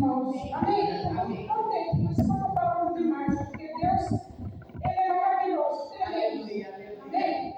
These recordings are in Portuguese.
irmãos. Amém? Amém. Por isso que eu estou falando demais, porque Deus, Ele é maravilhoso, tremendo. Amém?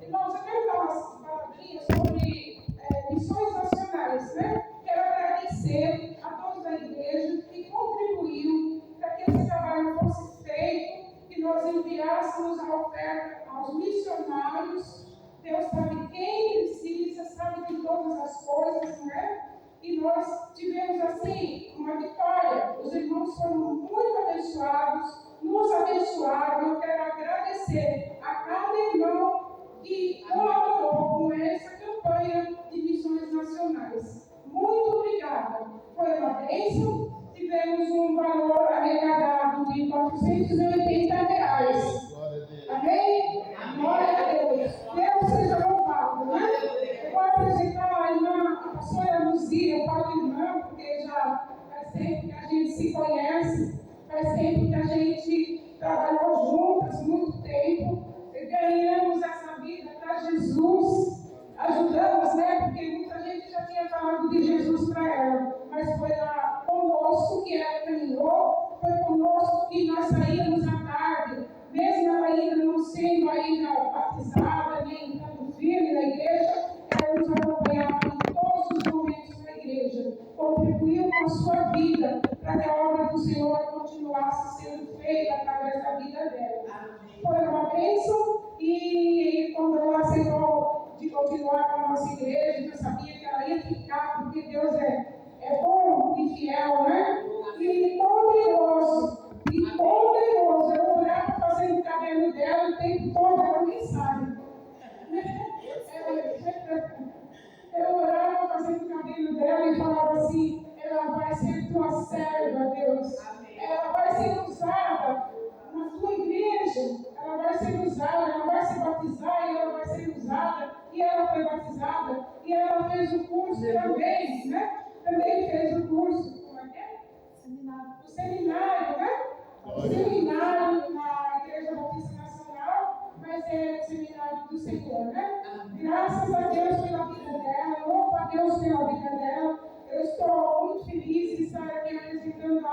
Irmãos, eu quero dar umas palavrinhas sobre missões nacionais, né? Quero agradecer a todos da igreja que contribuiu para que esse trabalho fosse feito, que nós enviássemos a oferta aos missionários. Deus sabe quem precisa, sabe de todas as coisas, não é? E nós tivemos, assim, uma vitória. Os irmãos foram muito abençoados, nos abençoaram. Eu quero agradecer a cada irmão que colaborou com essa campanha de missões nacionais. Muito obrigada. Foi uma bênção. Tivemos um valor arrecadado de R$480. Amém? Glória a Deus. Deus seja louvado, né? Eu vou apresentar a irmã, a pastora Luzia, eu falo irmã, porque já faz tempo que a gente se conhece, faz tempo que a gente trabalhou juntas, muito tempo, ganhamos essa vida para Jesus, ajudamos, né? Porque muita gente já tinha falado de Jesus para ela, mas foi lá conosco que ela caminhou, foi conosco que nós saímos à tarde, mesmo ela ainda não sendo ainda batizada, nem estando firme na igreja, ela nos acompanhava em todos os momentos da igreja, contribuiu com a sua vida para que a obra do Senhor continuasse sendo feita através da vida dela. Foi uma bênção e quando ela aceitou de continuar com a nossa igreja, eu sabia que ela ia ficar, porque Deus é bom e fiel, né? E poderoso. Eu orava fazendo o cabelo dela o tempo todo, ela nem sabe. Eu orava fazendo o cabelo dela e falava assim: ela vai ser tua serva, Deus. Ela vai ser usada na tua igreja. Ela vai ser usada, ela vai se batizar e ela vai ser usada. E ela foi batizada e ela fez o curso também, né? Também fez o curso. Como é que é? O seminário, né? O seminário na Igreja Batista Nacional, mas é o seminário do Senhor, né? Graças a Deus pela vida dela, louvo a Deus pela vida dela. Eu estou muito feliz de estar aqui apresentando a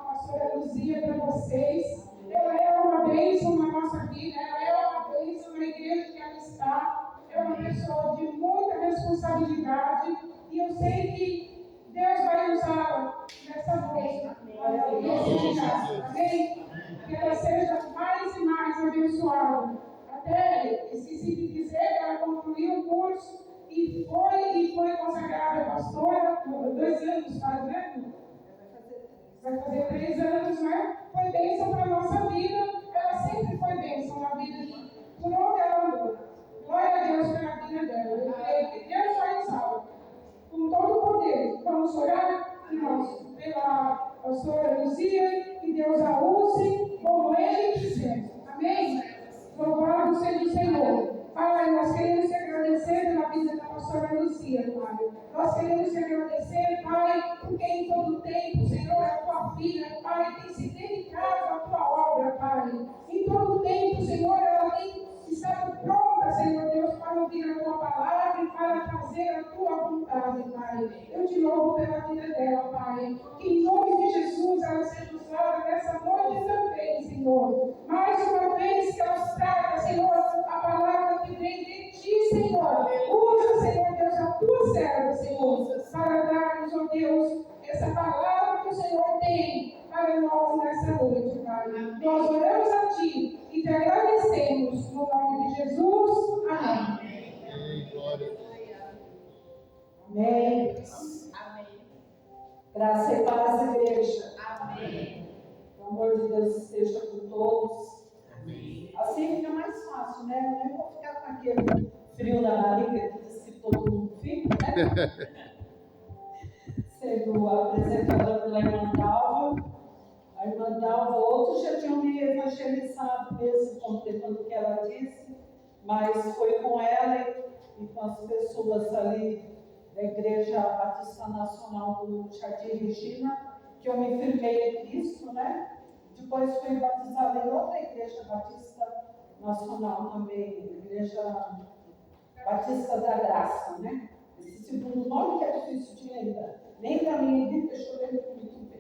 pastora Luzia para vocês. Ela é uma bênção na nossa vida, ela é uma bênção na igreja que ela está. É uma pessoa de muita responsabilidade e eu sei que Deus vai usá-la nessa noite. Amém? Que ela seja mais e mais abençoada. Até esqueci de dizer que ela concluiu o curso e foi consagrada pastora por 2 anos, faz, né? Vai fazer 3 anos, né? Foi bênção para a nossa vida. Ela sempre foi bênção na vida de por onde ela andou. Glória a Deus pela vida dela. Eu creio que Deus vai usá-la com todo o poder. Vamos orar, irmãos, pela pastora Luzia, que Deus a use como Ele quiser. Amém? Louvado seja o Senhor. Pai, nós queremos te agradecer pela vida da pastora Luzia, Pai. Nós queremos te agradecer, Pai, porque em todo tempo, Senhor, a tua filha, Pai, tem se dedicado à tua obra, Pai. Em todo tempo, Senhor, ela tem estado pronta, Senhor Deus, para ouvir a tua palavra e para fazer a tua vontade, Pai. Eu te louvo pela vida dela, Pai. Que em nome de Jesus ela seja usada nessa noite também, Senhor. Mais uma vez que ela traga, Senhor, a palavra que vem de ti, Senhor. Usa, Senhor Deus, a tua serva, Senhor, para dar-nos, ó Deus, essa palavra que o Senhor tem para nós nessa noite, Pai. Nós oramos a ti e te agradecemos no nome de Jesus. Amém. Amém. Amém. Graça e paz, igreja. Amém. O amor de Deus esteja com todos. Amém. Assim fica mais fácil, né? Eu nem vou ficar com aquele frio na barriga que diz que todo mundo fica, né? Sendo apresentadora pela irmã Dalva. A irmã Dalva, outros já tinham me evangelizado mesmo, contemplando o que ela disse, mas foi com ela e com as pessoas ali da Igreja Batista Nacional do Jardim Regina, que eu me firmei em Cristo, né? Depois fui batizada em outra Igreja Batista Nacional também, Igreja Batista da Graça, né? Esse segundo nome que é difícil de lembrar. Nem para mim, deixa eu ler muito bem.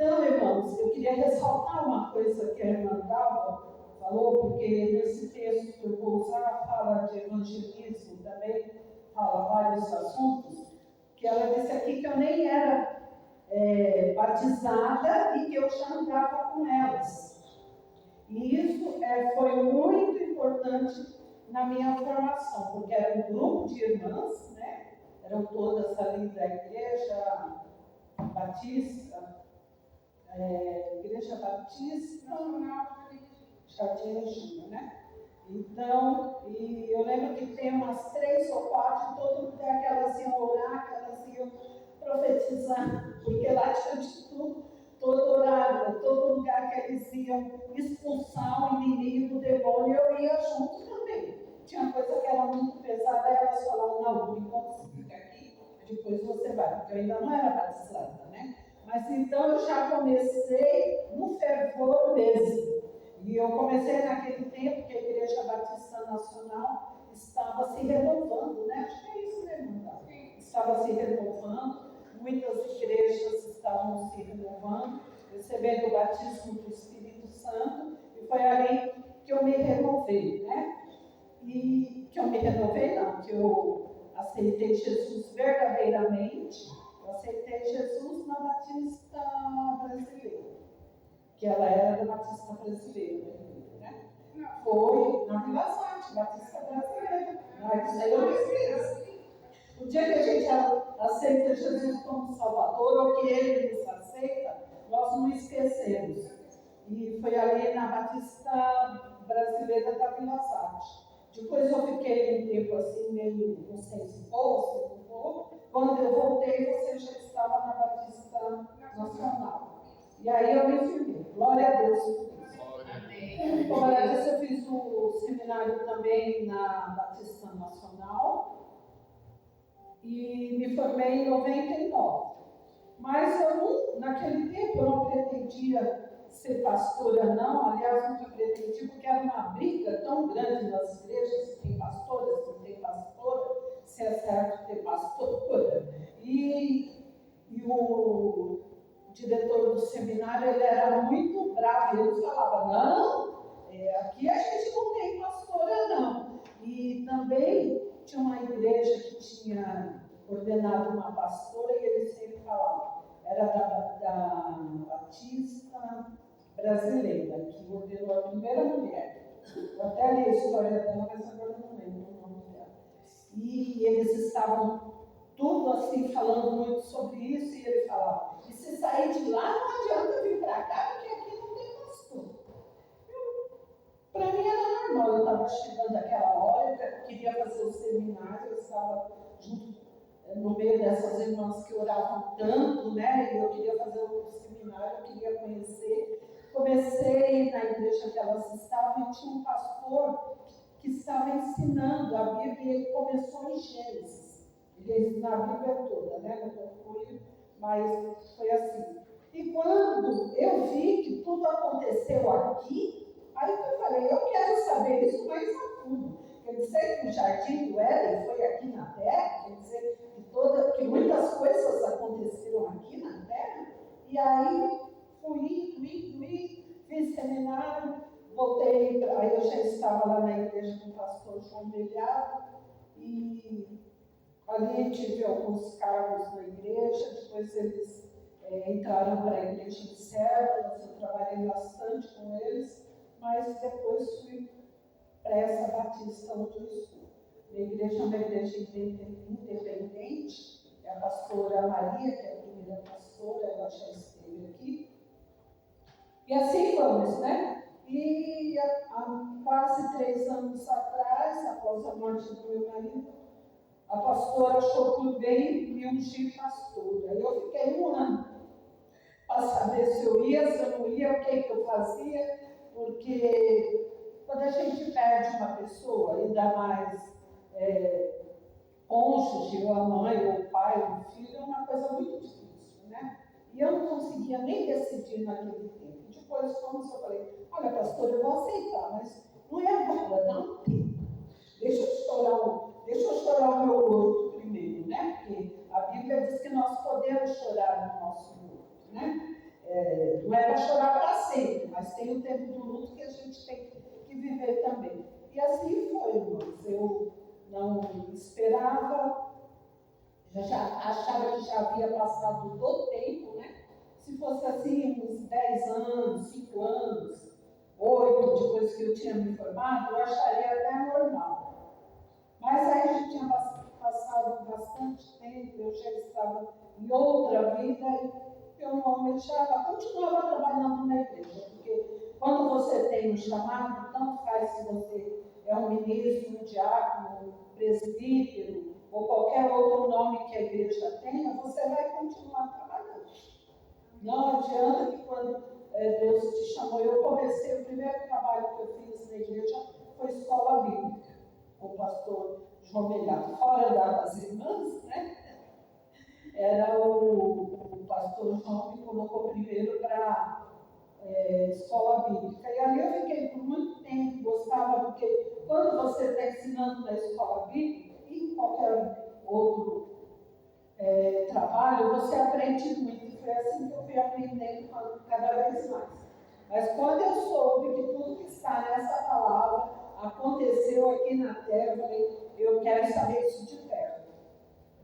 Então, irmãos, eu queria ressaltar uma coisa que a irmã Dalva falou, porque nesse texto que eu vou usar fala de evangelismo também, fala vários assuntos, que ela disse aqui que eu nem era batizada e que eu já andava com elas. E isso foi muito importante na minha formação, porque era um grupo de irmãs, né? Eram todas ali da Igreja Batista, Jardim Regina, né? Então, e eu lembro que tem umas 3 ou 4, todo lugar que elas iam orar, que elas iam profetizar, porque lá tinha de tudo, todo horário, todo lugar que eles iam expulsar o inimigo, o demônio, eu ia junto também. Tinha coisa que era muito pesada, elas falavam, não, por enquanto você fica aqui, depois você vai, porque eu ainda não era batizada, né? Mas então eu já comecei no fervor mesmo. E eu comecei naquele tempo que a Igreja Batista Nacional estava se renovando, né? Acho que é isso, né, irmã? Estava se renovando, muitas igrejas estavam se renovando, recebendo o batismo do Espírito Santo, e foi ali que eu me renovei, né? E que eu me renovei, não, que eu aceitei Jesus verdadeiramente, eu aceitei Jesus na Batista Brasileira, que ela era da Batista Brasileira, né? Foi na Vila Sante, Batista Brasileira. Isso aí eu fiz. O dia que a gente aceita Jesus como Salvador, ou que Ele nos aceita, nós não esquecemos. E foi ali na Batista Brasileira da Vila Sante. Depois eu fiquei um tempo assim, meio não sei se vou, se não vou. Quando eu voltei, você já estava na Batista Nacional. E aí eu me firmei. Glória a Deus por isso. Como ela disse, eu fiz o seminário também na Batista Nacional e me formei em 99. Mas eu não, naquele tempo eu não pretendia ser pastora, não. Aliás, nunca pretendi, porque era uma briga tão grande nas igrejas, se tem pastora, se não tem pastora, se é certo ter pastora. E o diretor do seminário, ele era muito bravo, ele falava, não, aqui a gente não tem pastora, não. E também tinha uma igreja que tinha ordenado uma pastora e ele sempre falava, era da Batista Brasileira, que ordenou a primeira mulher. Eu até li a história dela, mas agora não lembro o nome dela. E eles estavam tudo assim, falando muito sobre isso, e ele falava, e se sair de lá, não adianta vir para cá, porque aqui não tem pastor. Para mim era normal, eu estava chegando àquela hora, eu queria fazer o seminário, eu estava junto, no meio dessas irmãs que oravam tanto, né, e eu queria fazer o seminário, eu queria conhecer. Comecei na igreja que elas estavam, e tinha um pastor que estava ensinando a Bíblia, e ele começou em Gênesis. Ele na Bíblia toda, né? Não conclui, mas foi assim. E quando eu vi que tudo aconteceu aqui, aí eu falei, eu quero saber isso mais a fundo. Quer dizer que o Jardim do Éden foi aqui na Terra? Quer dizer que muitas coisas aconteceram aqui na Terra? E aí fui, fiz seminário, voltei, aí eu já estava lá na igreja do pastor João Belhado, e ali tive alguns cargos na igreja, depois eles entraram para a igreja de células, eu trabalhei bastante com eles, mas depois fui para essa Batista onde eu estou. A igreja é uma igreja independente, é a pastora Maria, que é a primeira pastora, ela já esteve aqui. E assim vamos, né? E há quase 3 anos atrás, após a morte do meu marido, a pastora achou por bem me ungir pastora. Eu fiquei 1 ano para saber se eu ia, se eu não ia, o que eu fazia, porque quando a gente perde uma pessoa, ainda mais cônjuge, ou a mãe, ou o pai, ou o filho, é uma coisa muito difícil, né? E eu não conseguia nem decidir naquele tempo. Depois, como eu falei, olha, pastora, eu vou aceitar, mas não é agora, dá um tempo. Deixa eu chorar o meu morto primeiro, né? Porque a Bíblia diz que nós podemos chorar no nosso morto, né? Não é para chorar para sempre, mas tem o tempo do luto que a gente tem que viver também. E assim foi, irmãos. Eu não esperava, já achava que já havia passado do tempo, né? Se fosse assim, uns 10 anos, 5 anos, 8, depois que eu tinha me formado, eu acharia até normal. Mas aí já tinha passado bastante tempo, eu já estava em outra vida e eu não almejava, continuava trabalhando na igreja, porque quando você tem um chamado, tanto faz se você é um ministro, um diácono, um presbítero, ou qualquer outro nome que a igreja tenha, você vai continuar trabalhando. Não adianta que quando Deus te chamou, eu comecei, o primeiro trabalho que eu fiz na igreja foi escola bíblica, com o pastor João Melhado, fora das irmãs, né? Era o pastor João que colocou primeiro para escola bíblica. E ali eu fiquei por muito tempo, gostava, porque quando você está ensinando na escola bíblica, e em qualquer outro trabalho, você aprende muito. E foi assim que eu fui aprendendo cada vez mais. Mas quando eu soube que tudo que está nessa palavra aconteceu aqui na terra, eu falei, eu quero saber isso de perto.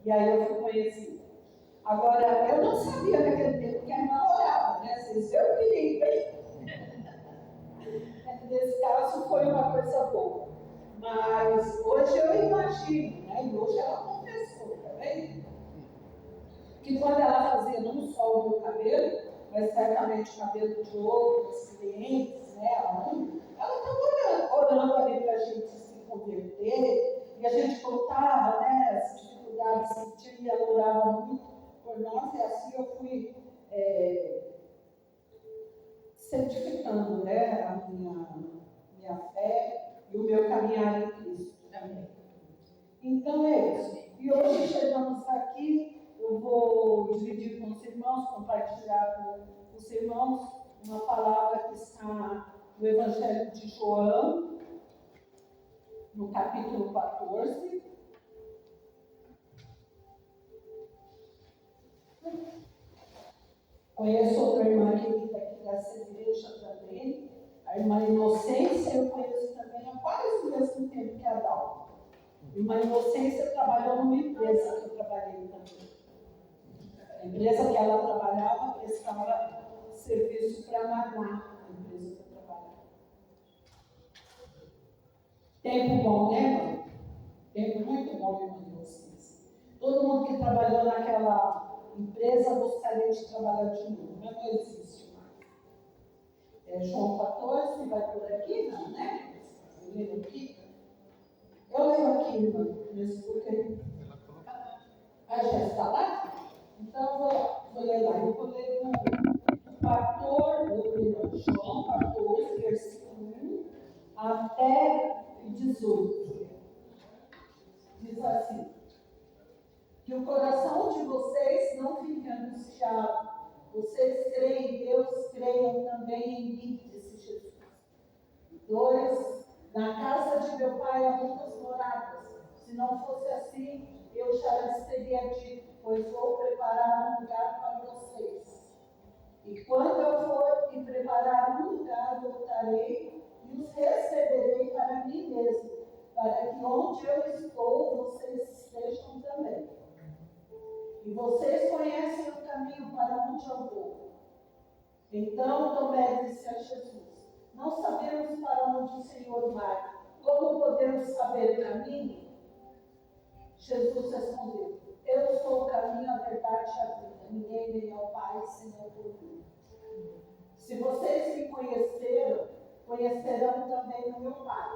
E aí eu fui conhecida. Agora, eu não sabia naquele tempo que a irmã orava, né? Vocês viram o perigo, hein? Nesse caso foi uma coisa boa. Mas hoje eu imagino, né? E hoje ela confessou, tá vendo? Que quando ela fazia não só o meu cabelo, mas certamente o cabelo de outros clientes, né? Ela estava orando ali para a gente se converter, e a gente contava, né? As dificuldades que tinha, e ela orava muito por nós, e assim eu fui certificando, né? A minha fé e o meu caminhar em Cristo também. Então é isso. E hoje chegamos aqui. Eu vou dividir com os irmãos, compartilhar com os irmãos uma palavra que está no Evangelho de João, no capítulo 14. Conheço outra irmã querida aqui dessa igreja também, a irmã Inocência, eu conheço também há quase o mesmo tempo que a Dalma. A irmã Inocência trabalhou numa empresa que eu trabalhei também. A empresa que ela trabalhava prestava serviço para a Magná, a empresa que eu trabalhava. Tempo bom, né, irmã? Tempo muito bom, irmã de vocês. Todo mundo que trabalhou naquela empresa gostaria de trabalhar de novo, mas não existe mais. João 14, vai por aqui, não, né? Eu leio aqui. Eu leio aqui, irmã, mesmo porque. Já está lá? Então, vou ler lá. Eu vou ler o 14, João 14, versículo 1 até 18. Diz assim: que o coração de vocês não fique angustiado. Vocês creem em Deus, creiam também em mim, disse Jesus. 2. Na casa de meu pai há muitas moradas. Se não fosse assim, eu já lhes teria dito, pois vou preparar um lugar para vocês. E quando eu for e preparar um lugar, voltarei e os receberei para mim mesmo, para que onde eu estou, vocês estejam também. E vocês conhecem o caminho para onde eu vou. Então Tomé disse a Jesus: não sabemos para onde o Senhor vai. Como podemos saber o caminho? Jesus respondeu: eu sou o caminho, a verdade e a vida. Ninguém vem ao Pai senão por mim. Se vocês me conheceram, conhecerão também o meu Pai.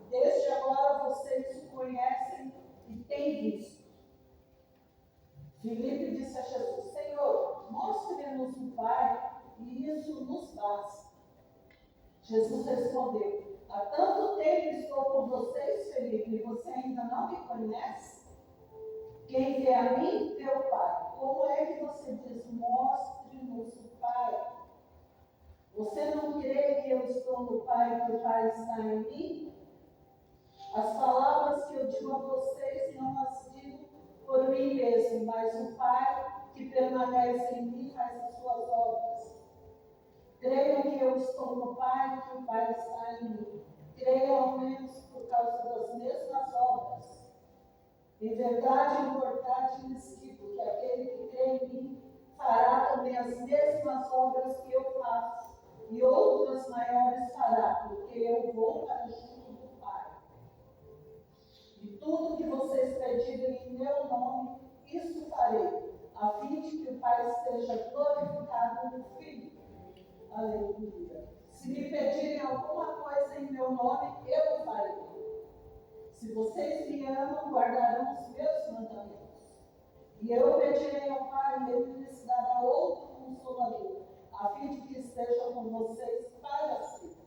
Desde agora vocês o conhecem e têm visto. Filipe disse a Jesus: Senhor, mostre-nos o Pai, e isso nos basta. Jesus respondeu: há tanto tempo estou com vocês, Filipe, e você ainda não me conhece? Quem vê a mim, vê o Pai. Como é que você diz, mostre-nos o Pai? Você não crê que eu estou no Pai e que o Pai está em mim? As palavras que eu digo a vocês não as digo por mim mesmo, mas o Pai que permanece em mim faz as suas obras. Creiam que eu estou no Pai, que o Pai está em mim. Creiam ao menos por causa das mesmas obras. Em verdade lhes digo que aquele que crê em mim fará também as mesmas obras que eu faço, e outras maiores fará, porque eu vou para junto do Pai. E tudo que vocês pedirem em meu nome, isso farei, a fim de que o Pai esteja glorificado no Filho. Aleluia. Se me pedirem alguma coisa em meu nome, eu farei. Se vocês me amam, guardarão os meus mandamentos. E eu pedirei ao Pai, e Ele lhes dará outro Consolador, a fim de que esteja com vocês para sempre.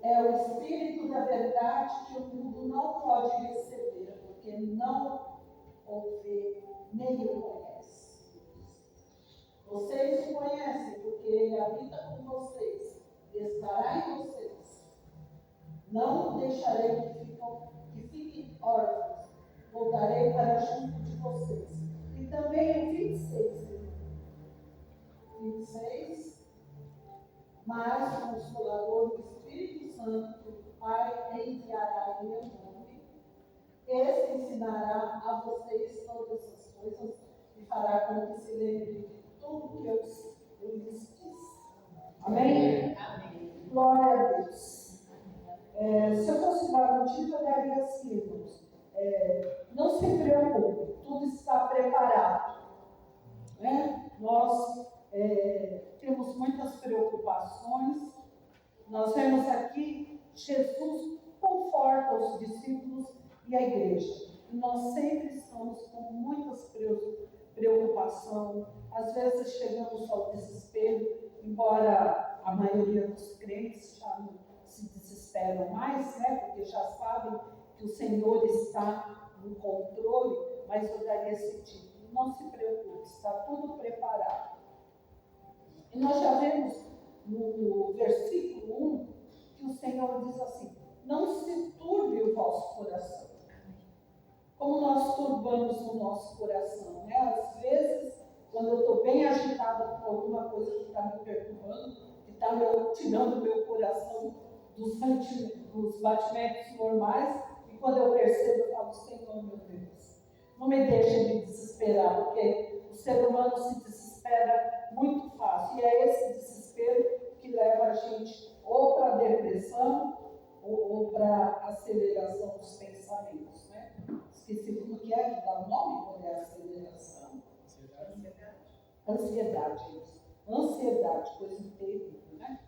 É o Espírito da verdade que o mundo não pode receber, porque não o vê, nem o conhece. Vocês o conhecem, porque Ele habita com vocês, estará em vocês. Não deixarei que fiquem órfãos, voltarei para junto de vocês. E também em 26, mas o Consolador, o Espírito Santo, o Pai enviará em meu nome. Esse ensinará a vocês todas as coisas e fará com que se lembrem de tudo que eu lhes disse. Amém? Amém. Glória a Deus. Se eu fosse dar um título, eu daria assim, irmãos. Não se preocupe, tudo está preparado. Né? Nós temos muitas preocupações. Nós vemos aqui, Jesus conforta os discípulos e a igreja. E nós sempre estamos com muitas preocupações. Às vezes chegamos ao desespero, embora a maioria dos crentes já não se desesperam mais, né? Porque já sabem que o Senhor está no controle, mas eu daria esse título. Não se preocupe, está tudo preparado. E nós já vemos no versículo 1 que o Senhor diz assim: não se turbe o vosso coração. Como nós turbamos o nosso coração, né? Às vezes, quando eu estou bem agitada com alguma coisa que está me perturbando, que está tirando o meu coração dos batimentos normais, e quando eu percebo, eu falo: Senhor, meu Deus, não me deixe me desesperar, porque o ser humano se desespera muito fácil, e é esse desespero que leva a gente ou para a depressão ou para a aceleração dos pensamentos, né? Esqueci como que é que dá o nome quando é aceleração. Ansiedade, isso. Ansiedade, coisa terrível, né?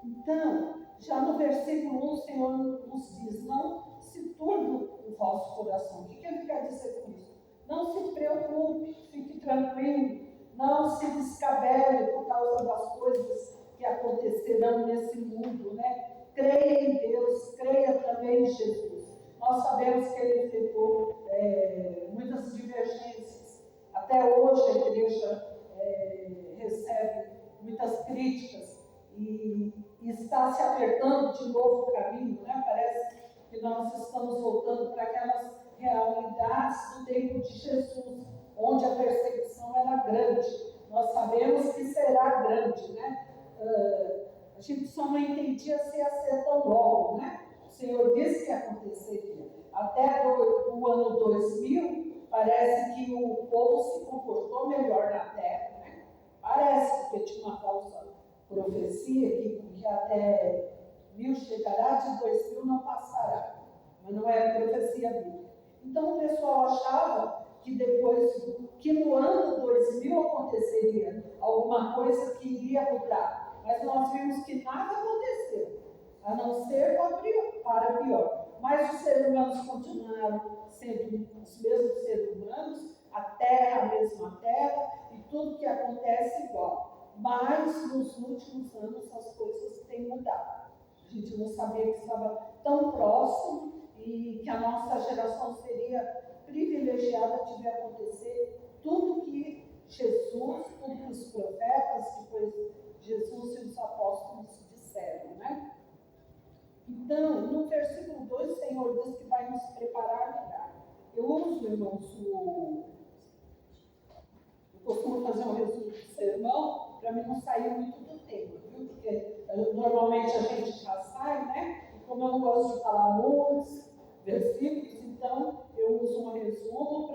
Então, já no versículo 1, o Senhor nos diz: não se turbe o vosso coração. O que ele quer dizer com isso? Não se preocupe, fique tranquilo, não se descabele por causa das coisas que acontecerão nesse mundo, né? Creia em Deus, creia também em Jesus. Nós sabemos que ele enfrentou muitas divergências. Até hoje a igreja recebe muitas críticas e está se apertando de novo o caminho, né? Parece que nós estamos voltando para aquelas realidades do tempo de Jesus, onde a perseguição era grande. Nós sabemos que será grande, né? A gente só não entendia se ia ser tão logo, né? O Senhor disse que aconteceria. Até o ano 2000, parece que o povo se comportou melhor na terra, né? Parece, porque tinha uma falsa profecia que até 1000 chegará, de 2000 não passará. Mas não é profecia bíblica. Então o pessoal achava que que no ano 2000 aconteceria alguma coisa que iria mudar. Mas nós vimos que nada aconteceu, a não ser para pior. Mas os seres humanos continuaram sendo os mesmos seres humanos, a terra, a mesma terra, e tudo que acontece igual. Mas nos últimos anos as coisas têm mudado. A gente não sabia que estava tão próximo e que a nossa geração seria privilegiada de ver acontecer tudo que Jesus, tudo que os profetas, depois Jesus e os apóstolos disseram, né? Então, no versículo 2, o Senhor diz que vai nos preparar lugar. Eu uso, irmãos, eu costumo fazer um resumo do sermão para mim não não saiu muito do tema, viu? Porque normalmente a gente já sai, né? E como eu não gosto de falar muitos versículos, então eu uso um resumo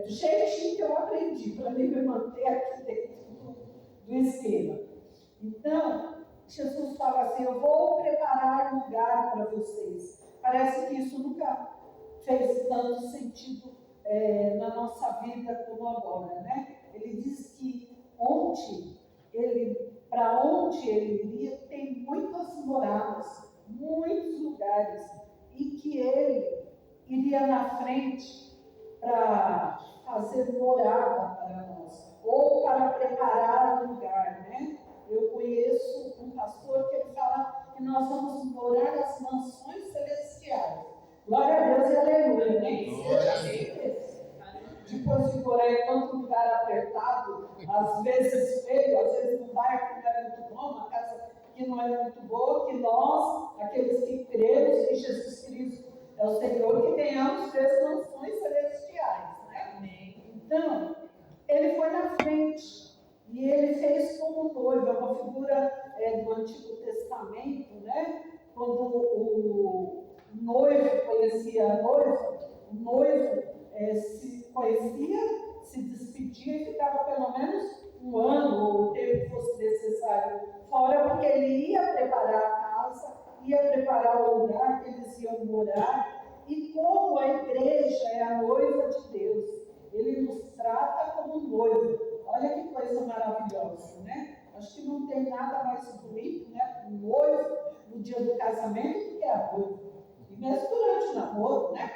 do jeitinho que eu aprendi, para me manter aqui dentro do esquema. Então, Jesus fala assim: eu vou preparar lugar para vocês. Parece que isso nunca fez tanto sentido na nossa vida como agora, né? Ele diz que para onde ele iria, tem muitas moradas, muitos lugares, e que ele iria na frente para fazer morada para nós, ou para preparar um lugar, né? Eu conheço um pastor que ele fala que nós vamos morar nas mansões celestiais. Glória a Deus e aleluia, né? Seja assim mesmo. Depois de morar em tanto lugar apertado, às vezes feio, às vezes um bairro que não é muito bom, uma casa que não é muito boa, que nós, aqueles que cremos que Jesus Cristo é o Senhor, que tenhamos três mansões celestiais, né? Então, ele foi na frente e ele fez como noivo, é uma figura do Antigo Testamento, né? Quando o noivo conhecia a noiva, o noivo se conhecia, se despedia e ficava pelo menos um ano, ou o tempo que fosse necessário fora, porque ele ia preparar a casa, ia preparar o lugar que eles iam morar. E como a igreja é a noiva de Deus, ele nos trata como noivo. Olha que coisa maravilhosa, né? Acho que não tem nada mais bonito, né? Um noivo no dia do casamento do que a noiva. E mesmo durante o namoro, né?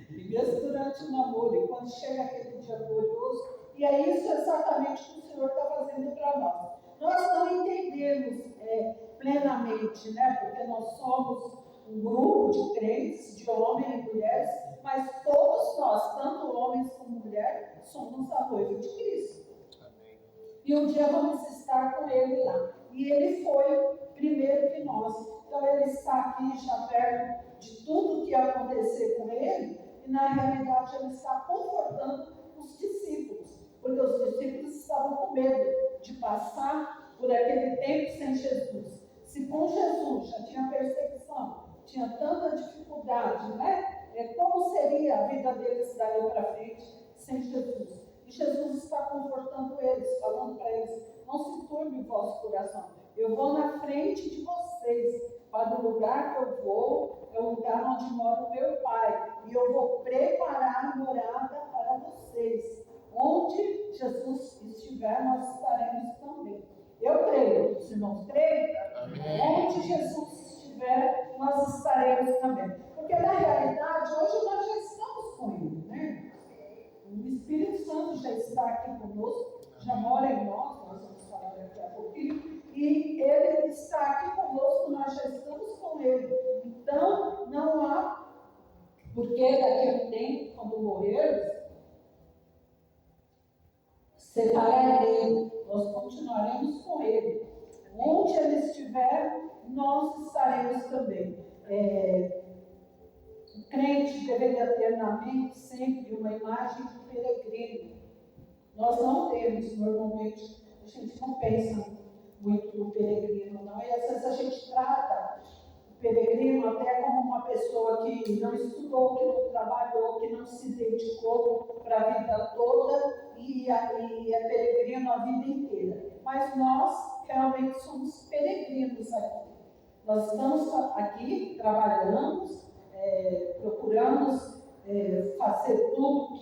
E mesmo durante o namoro, e quando chega aquele dia glorioso, e é isso exatamente que o Senhor está fazendo para nós. Nós não entendemos plenamente, né? Porque nós somos um grupo de crentes, de homens e mulheres, mas todos nós, tanto homens como mulheres, somos a noiva de Cristo. Amém. E um dia vamos estar com Ele lá. E Ele foi primeiro que nós. Então Ele está aqui já perto de tudo que ia acontecer com Ele, e na realidade Ele está confortando os discípulos, porque os discípulos estavam com medo de passar por aquele tempo sem Jesus. Se com Jesus já tinha perseguição, tinha tanta dificuldade, né? Como seria a vida deles daí para frente sem Jesus? E Jesus está confortando eles, falando para eles: não se turbe o vosso coração, eu vou na frente de vocês, para o lugar que eu vou, é o lugar onde mora o meu Pai, e eu vou preparar morada para vocês. Onde Jesus estiver, nós estaremos também. Eu creio, os irmãos creem? Onde Jesus estiver, nós estaremos também. Porque na realidade, hoje nós já estamos com Ele, né? O Espírito Santo já está aqui conosco, já mora em nós vamos falar daqui a pouquinho, e Ele está aqui conosco, nós já estamos com Ele. Então, não há porque daqui a um tempo, quando morrermos, separar dele, nós continuaremos com Ele. Onde Ele estiver, nós estaremos também. O crente deveria ter na mente sempre uma imagem de peregrino. Nós não temos, normalmente, a gente não pensa muito no peregrino, não. E às vezes a gente trata o peregrino até como uma pessoa que não estudou, que não trabalhou, que não se dedicou para a vida toda e é peregrino a vida inteira. Mas nós realmente somos peregrinos aqui. Nós estamos aqui, trabalhamos, procuramos fazer tudo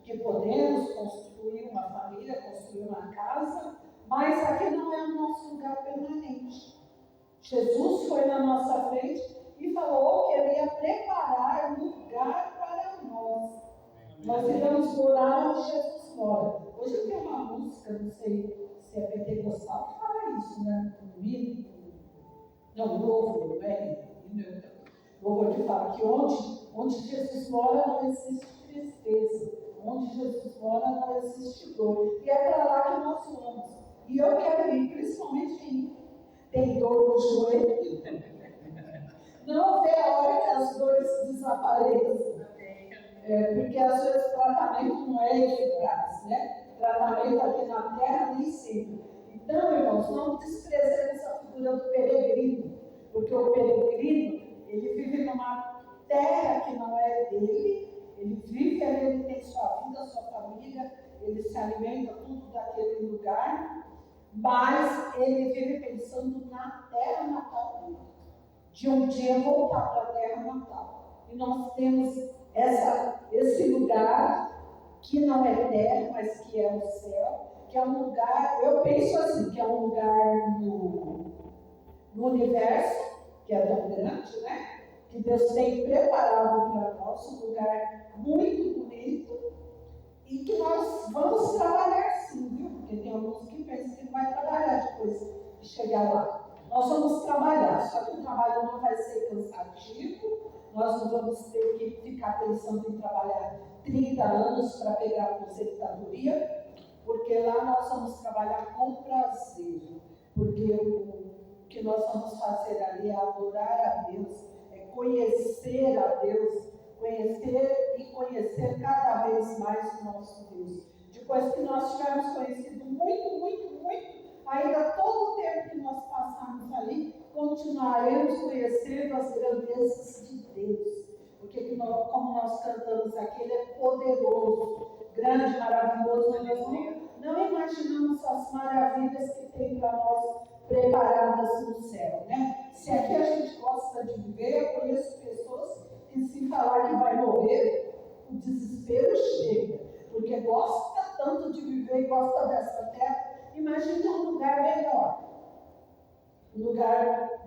que podemos, construir uma família, construir uma casa, mas aqui não é o nosso lugar permanente. Jesus foi na nossa frente e falou que ele ia preparar lugar para nós. Nós iremos morar onde Jesus mora. Hoje tem uma música, não sei se é pentecostal, que fala isso, né? Novo, não é? Novo que fala que onde Jesus mora não existe tristeza. Onde Jesus mora não existe dor. E é para lá que nós vamos. E eu quero ir, principalmente quem tem dor no joelho. Não vê a hora que as dores desapareçam. Porque às vezes o tratamento não é eficaz, né? tratamento aqui na terra, nem sempre. Então, irmãos, não desprezemos a figura do peregrino, porque o peregrino, ele vive numa terra que não é dele, ele vive ali, ele tem sua vida, sua família, ele se alimenta tudo daquele lugar, mas ele vive pensando na terra natal dele, de um dia voltar para a terra natal. E nós temos esse lugar que não é terra, mas que é o céu, que é um lugar, eu penso assim, que é um lugar no universo, que é tão grande, né? Que Deus tem preparado para nós, um lugar muito bonito, e que nós vamos trabalhar sim, viu? Porque tem alguns que pensam que não vai trabalhar depois de chegar lá. Nós vamos trabalhar, só que o trabalho não vai ser cansativo, nós não vamos ter que ficar pensando em trabalhar 30 anos para pegar a aposentadoria, porque lá nós vamos trabalhar com prazer, porque o que nós vamos fazer ali é adorar a Deus, é conhecer a Deus, conhecer e conhecer cada vez mais o nosso Deus. Depois que nós tivermos conhecido muito, muito, muito, ainda todo o tempo que nós passarmos ali, continuaremos conhecendo as grandezas de Deus. Porque como nós cantamos aqui, Ele é poderoso, grande, maravilhoso. Nós não imaginamos as maravilhas que tem para nós preparadas no céu, né? Se aqui a gente gosta de viver, eu conheço pessoas que se falar que vai morrer, o desespero chega, porque gosta tanto de viver e gosta dessa terra. Imagina um lugar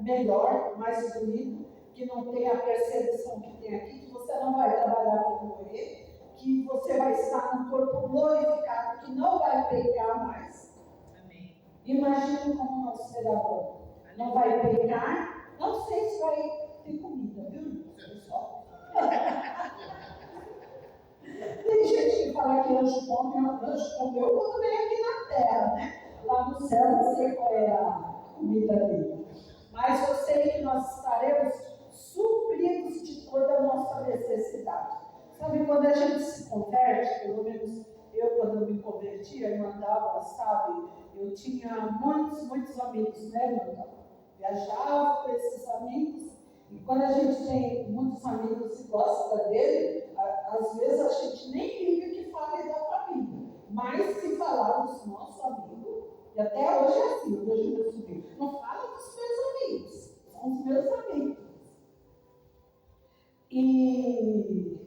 melhor, mais bonito, que não tem a perseguição que tem aqui, que você não vai trabalhar para morrer, que você vai estar com um corpo glorificado, que não vai pecar mais. Amém. Imagine como não será bom. Não vai pecar, não sei se vai ter comida, viu, pessoal? Tem gente que fala que anjo comeu quando vem aqui na terra, né? Lá no céu não sei qual é a comida dele. Mas eu sei que nós estaremos supridos de toda a nossa necessidade. Sabe, quando a gente se converte, pelo menos eu, quando eu me converti, a irmã Dalva, sabe, eu tinha muitos amigos, né, irmã Dalva? Viajava com esses amigos, e quando a gente tem muitos amigos e gosta dele, às vezes a gente nem liga que fale da família, mas se falar dos nossos amigos, e até hoje é assim, hoje eu subi, não fala dos meus amigos, são os meus amigos. E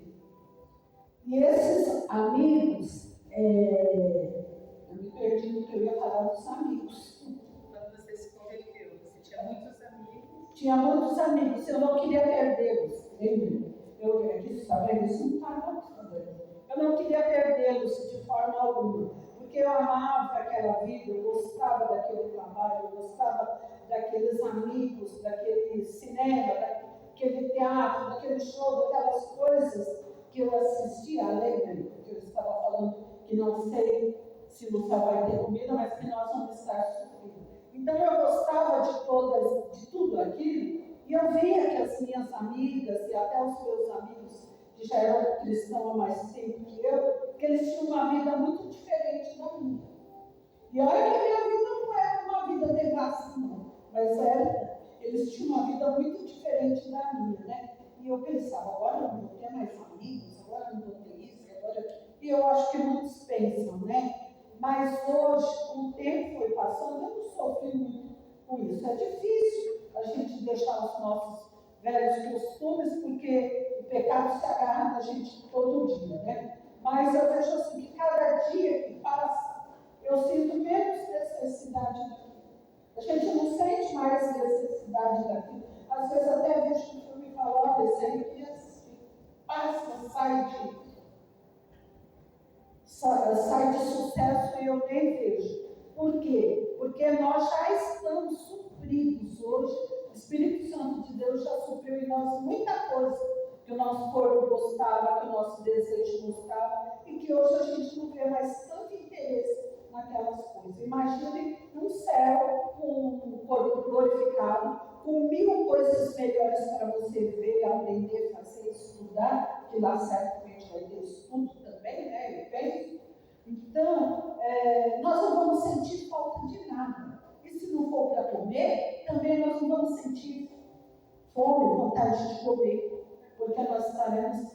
esses amigos, eu me perdi no que eu ia falar dos amigos. Quando você se converteu, você tinha muitos amigos? Tinha muitos amigos, eu não queria perdê-los, lembra? Isso não está anotando. Eu não queria perdê-los de forma alguma, porque eu amava aquela vida, eu gostava daquele trabalho, eu gostava daqueles amigos, daquele cinema, daquele teatro, daquele show, daquelas coisas que eu assistia, lembra? Porque eu estava falando que não sei se no céu vai ter comida, mas que nós vamos estar suprindo. Então eu gostava de tudo aquilo, e eu via que as minhas amigas e até os meus amigos que já eram cristãos há mais tempo que eles tinham uma vida muito diferente da minha. E olha que a minha vida não era uma vida devassa, não, mas eles tinham uma vida muito diferente da minha, né? E eu pensava, agora eu não vou ter mais amigos, agora eu não vou ter isso, agora... E eu acho que muitos pensam, né? Mas hoje, com o tempo foi passando, eu não sofri muito com isso. É difícil a gente deixar os nossos velhos costumes, porque o pecado se agarra na gente todo dia, né? Mas eu vejo assim que cada dia que passa, eu sinto menos necessidade daquilo. A gente não sente mais necessidade daquilo. Às vezes até vejo que o filme fala, olha, esse aí eu queria assistir. Passa, sai de sucesso e eu nem vejo. Por quê? Porque nós já estamos supridos hoje. O Espírito Santo de Deus já supriu em nós muita coisa que o nosso corpo gostava, que o nosso desejo gostava, e que hoje a gente não vê mais tanto interesse naquelas coisas. Imagine um céu com um corpo glorificado, com 1000 coisas melhores para você ver, aprender, fazer, estudar, que lá certamente vai ter estudo também, né? Eu penso. Então, vamos sentir falta de nada. E se não for para comer, também nós não vamos sentir fome, vontade de comer, porque nós estaremos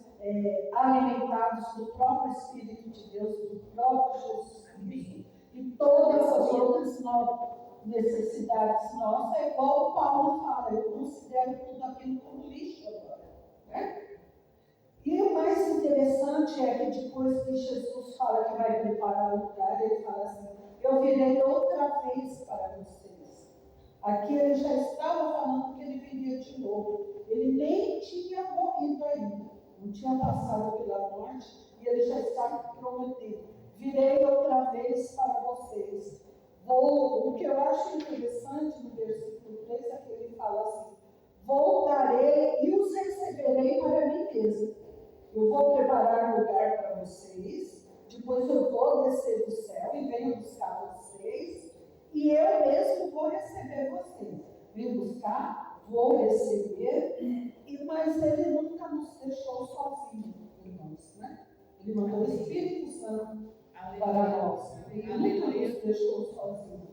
alimentados do próprio Espírito de Deus, do próprio Jesus Cristo, e todas as outras necessidades nossas, é igual o Paulo fala, eu considero tudo aquilo como lixo agora. Né? E o mais interessante é que depois que Jesus fala que vai preparar o lugar, ele fala assim, eu virei outra vez para vocês. Aqui ele já estava falando que ele viria de novo. Ele nem tinha morrido ainda, não tinha passado pela morte, e ele já estava prometendo, virei outra vez para vocês. O que eu acho interessante no versículo 3 é que ele fala assim, voltarei e os receberei para mim mesmo. Eu vou preparar lugar para vocês, depois eu vou descer do céu e venho buscar vocês, e eu mesmo vou receber vocês. Venho buscar, vou receber, mas ele nunca nos deixou sozinhos, irmãos, né? Ele mandou o Espírito Santo para nós, ele nunca nos deixou sozinhos.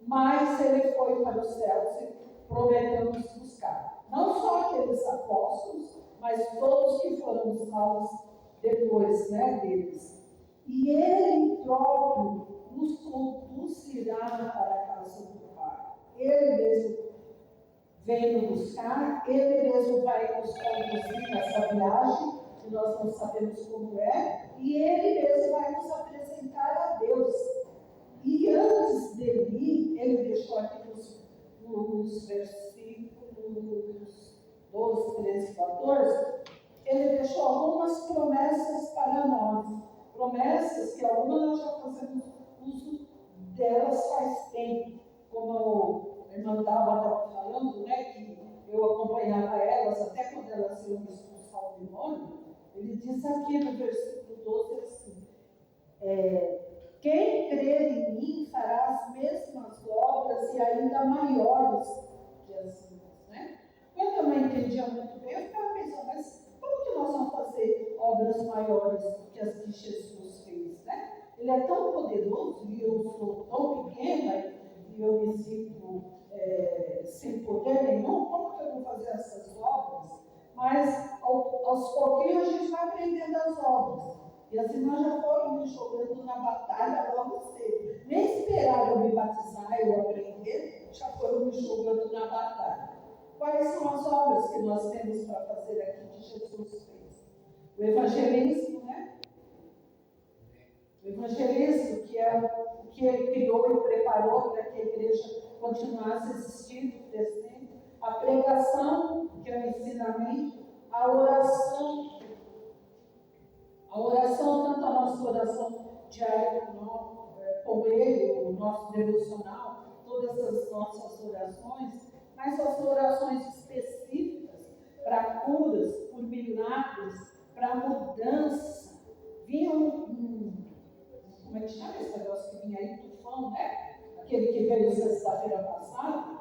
Mas ele foi para os céus e prometeu nos buscar. Não só aqueles apóstolos, mas todos que foram salvos depois, né, deles. E ele próprio nos conduzirá para a casa do Pai. Ele mesmo vem nos buscar, ele mesmo vai nos conduzir nessa viagem, que nós não sabemos como é, e ele mesmo vai nos apresentar a Deus. E antes dele ir, ele deixou aqui nos versículos 12, 13, 14, ele deixou algumas promessas para nós. Promessas que algumas nós já fazemos uso delas faz tempo. Como a irmã Dalva estava falando, né, que eu acompanhava elas até quando elas iam expulsar o demônio. Ele diz aqui no versículo 12 assim, quem crer em mim fará as mesmas obras e ainda maiores que as minhas, né? Quando eu não entendia muito bem, eu ficava pensando, mas como que nós vamos fazer obras maiores do que as que Jesus fez, né? Ele é tão poderoso e eu sou tão pequena e eu me sinto sem poder nenhum, como que eu vou fazer essas obras? Mas aos pouquinhos a gente vai aprendendo as obras. E as irmãs já foram me jogando na batalha logo cedo. Nem esperaram eu me batizar, eu aprender, já foram me jogando na batalha. Quais são as obras que nós temos para fazer aqui que Jesus fez? O evangelismo, né? O evangelismo, que é o que ele criou e preparou para que a igreja continuasse existindo, crescendo. A pregação, que é o ensinamento. A oração, tanto a nossa oração diária com ele, o nosso devocional, todas as nossas orações, mas as orações específicas para curas, por milagres, para mudança. Vinha como é que chama esse negócio que vinha aí, tufão, né? Aquele que veio sexta-feira passada.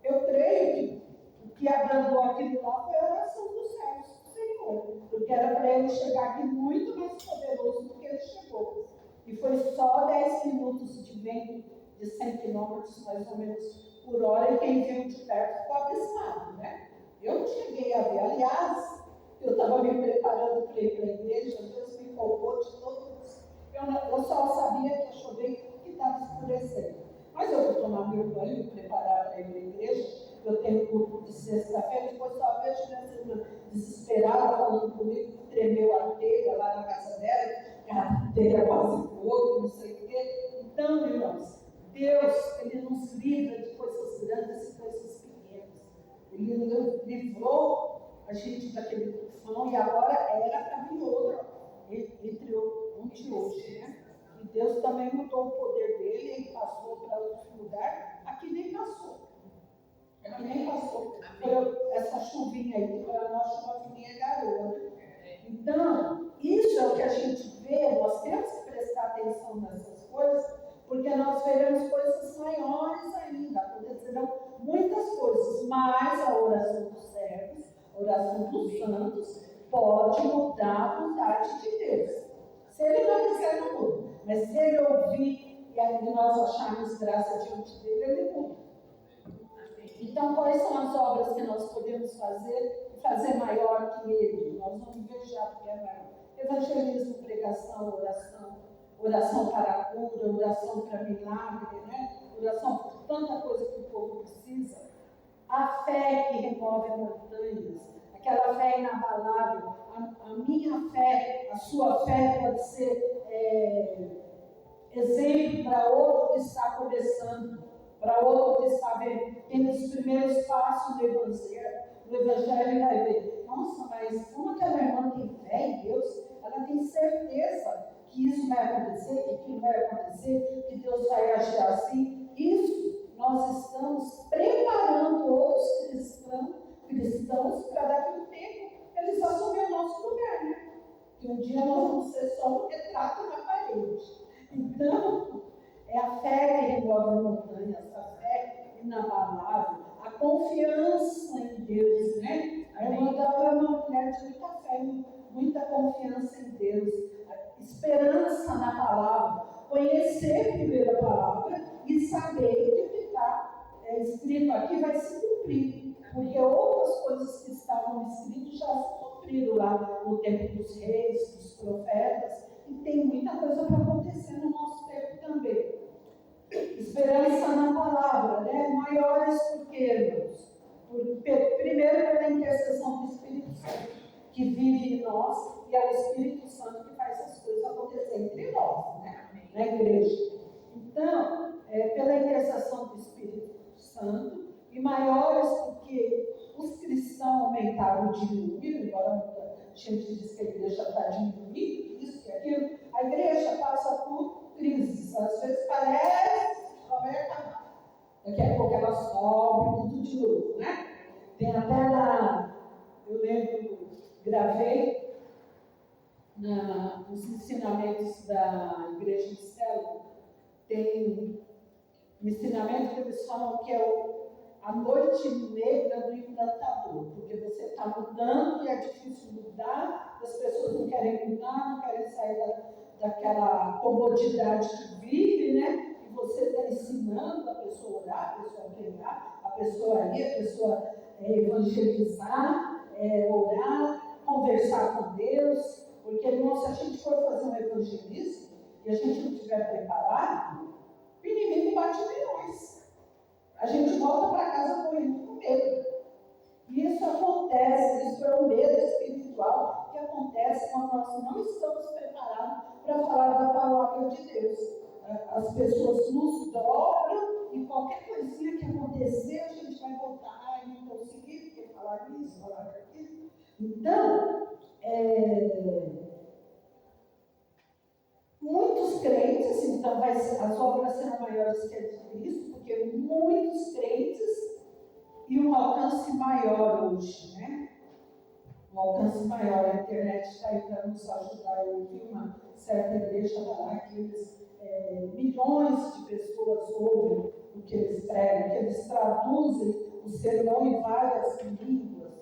Eu creio que o que abrandou aquilo lá foi a oração dos céus do Senhor, porque era para ele chegar aqui muito mais poderoso do que ele chegou. E foi só 10 minutos de vento de 100 quilômetros, mais ou menos, por hora, e quem viu de perto ficou abismado, né? Eu não cheguei a ver. Aliás, eu estava me preparando para ir para a igreja, Deus me poupou de todos. Eu só sabia que ia chover e que estava escurecendo. Mas eu vou tomar meu banho, me preparar para ir para a igreja. Eu tenho culto de sexta-feira, depois só vejo minha irmã desesperada falando comigo, que tremeu a telha lá na casa dela, que a telha quase fogo, não sei o quê. Então, irmãos, Deus, Ele nos livra de coisas grandes e coisas pequenas. Ele livrou a gente daquele tufão e agora era para vir outra, entre ontem e hoje, né? E Deus também mudou o poder dele, ele passou para outro lugar, aqui nem passou. Aqui nem passou. Foi essa chuvinha aí, que para nós chuvinha garoa. Então, isso é o que a gente vê, nós temos que prestar atenção nessas coisas, porque nós veremos coisas maiores ainda, acontecerão muitas coisas, mas a oração dos servos, a oração dos santos, pode mudar a vontade de Deus. Se ele não quiser, não muda. Mas se ele ouvir e aí nós acharmos graça diante dele, ele muda. Então, quais são as obras que nós podemos fazer maior que ele? Nós vamos invejar porque é maior. Evangelismo, pregação, oração para a cura, oração para milagre, né? Oração por tanta coisa que o povo precisa. A fé que remove montanhas, aquela fé inabalável. A minha fé, a sua fé pode ser exemplo para outro que está começando, para outro que está tendo os primeiros passos no Evangelho e vai ver, nossa, mas como aquela irmã tem fé em Deus, ela tem certeza que isso vai acontecer, que aquilo vai acontecer, que Deus vai agir assim. Isso nós estamos preparando outros cristãos para daqui a um tempo eles assumirem o nosso lugar, né? Que um dia nós vamos ser só um retrato na parede. Então, é a fé que remove montanhas, a fé inabalável, a confiança em Deus, né? A irmã Dalva é uma mulher de muita fé, muita confiança em Deus, esperança na palavra, conhecer primeiro a palavra e saber que o que está escrito aqui vai se cumprir, porque outras coisas que estavam escritas já se cumpriram lá no tempo dos reis, dos profetas, e tem muita coisa para acontecer no nosso tempo também. Esperança na palavra, né? Maiores porque, irmãos? Primeiro pela intercessão do Espírito Santo, que vive em nós, e é o Espírito Santo que faz essas coisas acontecerem entre nós, né? Na igreja. Então, pela intercessão do Espírito Santo, e maiores porque os cristãos aumentaram ou diminuíram, embora muita gente diz que a igreja está diminuindo, isso e aquilo, a igreja passa por crises. Às vezes parece que ela vai acabar. Daqui a pouco ela sobe tudo de novo, né? Tem até eu lembro, gravei nos ensinamentos da igreja de Célula, tem um ensinamento que eles falam que é a noite negra do implantador, porque você está mudando e é difícil mudar, as pessoas não querem mudar, não querem sair daquela comodidade que vive, né? E você está ensinando a pessoa a orar, a pessoa a pregar, a pessoa a ir, a pessoa a evangelizar, orar, conversar com Deus, porque, irmão, se a gente for fazer um evangelismo e a gente não estiver preparado, o inimigo bate em nós. A gente volta para casa correndo com medo. E isso acontece, isso é um medo espiritual que acontece quando nós não estamos preparados para falar da palavra de Deus. As pessoas nos dobram e qualquer coisinha que acontecer, a gente vai voltar, não consegui, porque falar isso, falar aquilo. Então, muitos crentes, então as obras serão maiores que a de Cristo, porque muitos crentes e um alcance maior hoje, né? Um alcance maior, a internet está aí para nos ajudar. Eu vi uma certa igreja lá que milhões de pessoas ouvem o que eles pregam, que eles traduzem o sermão em várias línguas,